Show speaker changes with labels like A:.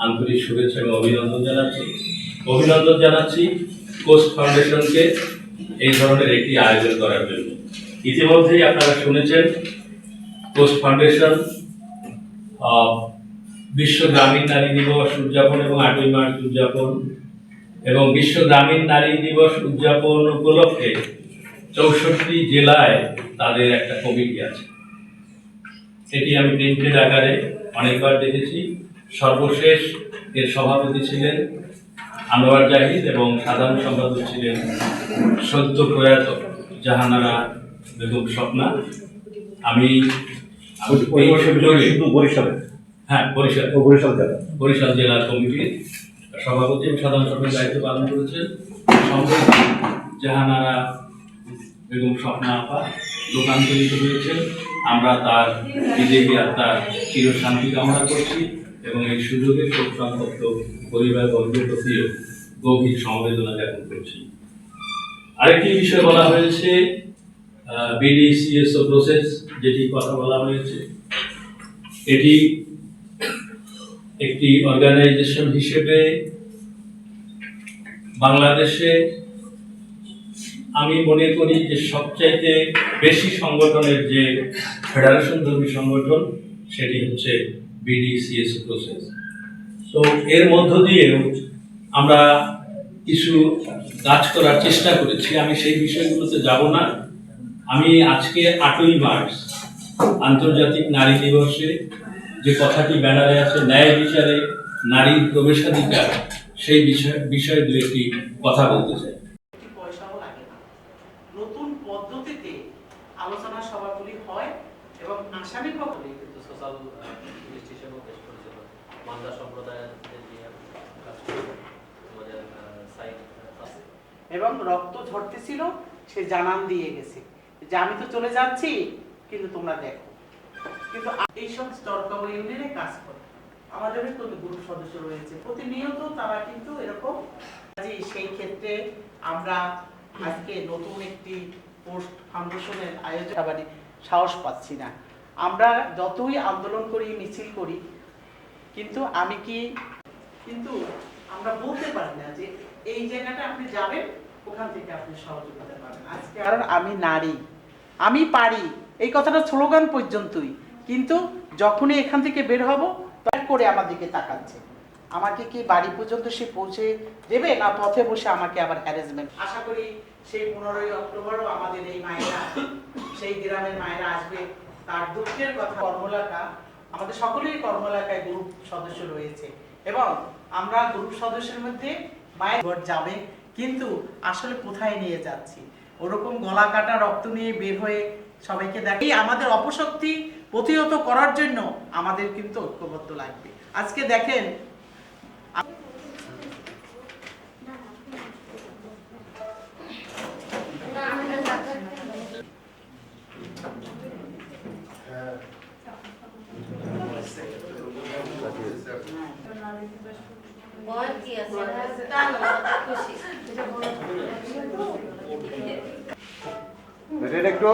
A: আন্তরিক শুভেচ্ছা এবং অভিনন্দন জানাচ্ছি কোস্ট ফাউন্ডেশনকে এই ধরনের একটি আয়োজন করার জন্য। ইতিমধ্যেই আপনারা শুনেছেন কোস্ট ফাউন্ডেশন বিশ্ব গ্রামীণ নারী দিবস উদযাপন এবং 8ই মার্চ উদযাপন এবং বিশ্ব গ্রামীণ নারী দিবস উদযাপন উপলক্ষে 64 জেলায় তাদের একটা কমিটি আছে। সেটি আমি প্রিন্টেড আকারে অনেকবার দেখেছি। সর্বশেষ এর সভাপতি ছিলেন আনোয়ার জাহিদ এবং সাধারণ সম্পাদক ছিলেন সদ্য প্রয়াত জাহানারা বেগম স্বপ্না। আমি বরিশাল জেলার কমিটির সভাপতি এবং সাধারণ সম্পাদকের দায়িত্ব পালন করেছেন জাহানারা বেগম স্বপ্না আপা লোকান্তরিত হয়েছেন। আমরা তার বিদেহী আত্মার চিরশান্তি কামনা করছি এবং এই সুযোগে শোক সন্তপ্ত পরিবার বর্গের প্রতিও গভীর সমবেদনা জ্ঞাপন করছি। আরেকটি বিষয় বলা হয়েছে বিডিসিএসও প্রসেস, যেটি কথা বলা হয়েছে, এটি একটি অর্গানাইজেশন হিসেবে বাংলাদেশে আমি মনে করি যে সবচাইতে বেশি সংগঠনের যে ফেডারেশন ধর্মী সংগঠন সেটি হচ্ছে বিডিসিএসও প্রসেস। তো এর মধ্য দিয়েও আমরা কিছু কাজ করার চেষ্টা করেছি। আমি সেই বিষয়গুলোতে যাব না। আমি আজকে 8ই মার্চ আন্তর্জাতিক নারী দিবসে যে কথাটি ব্যানারে আছে, ন্যায় বিচারে নারীর প্রবেশাধিকার, সেই বিষয়ে দু একটি কথা বলতে চাই।
B: পয়সাও লাগে না। নতুন পদ্ধতিতে আলোচনা সভাগুলি হয় এবং আসামি পক্ষে কিন্তু সোশ্যাল ইনভেস্টিগেশনও পেশ করেছিল মান্দা সম্প্রদায়ের এবং রক্ত ঝরতেছিল, সে জানান দিয়ে গেছে যে আমি তো চলে যাচ্ছি, কিন্তু তোমরা দেখো। কিন্তু এইসব স্তরকাও ইউনিয়নে কাজ করে। আমাদের তো গ্রুপ সদস্য রয়েছে, প্রতিনিয়ত তারা কিন্তু এরকম। সেই ক্ষেত্রে আমরা আজকে নতুন একটি পোস্ট ফাউন্ডেশনের আয়োজন সাহস পাচ্ছি না। আমরা যতই আন্দোলন করি, মিছিল করি, কিন্তু কিন্তু আমরা বলতে পারি না যে এই জায়গাটা আপনি যাবেন, ওখান থেকে আপনি সহযোগিতা পাবেন। আজকে কারণ আমি নারী, আমি পারি, এই কথাটা স্লোগান পর্যন্তই। কিন্তু যখনই এখান থেকে বের হব করে আমার দিকে তাকাচ্ছে, আমাকে কি বাড়ি পর্যন্ত সে পৌঁছে দেবে, না পথে বসে আমাকে আবার হ্যারাসমেন্ট। আশা করি সেই 15ই অক্টোবরও আমাদের এই মায়েরা, সেই গ্রামের মায়েরা আসবে। তার দুঃখের কথা, কর্মলাকা আমাদের সকলেরই কর্মলাকায় গ্রুপ সদস্য রয়েছে এবং আমরা গ্রুপ সদস্যের মধ্যে মায়ের ভোট যাবে, কিন্তু আসলে কোথায় নিয়ে যাচ্ছি, ওরকম গলা কাটা রক্ত নিয়ে বের হয়ে সবাইকে দেখি। আমাদের অপশক্তি প্রতিহত করার জন্য আমাদের কিন্তু ঐক্যবদ্ধ লাগবে। আজকে দেখেন একটু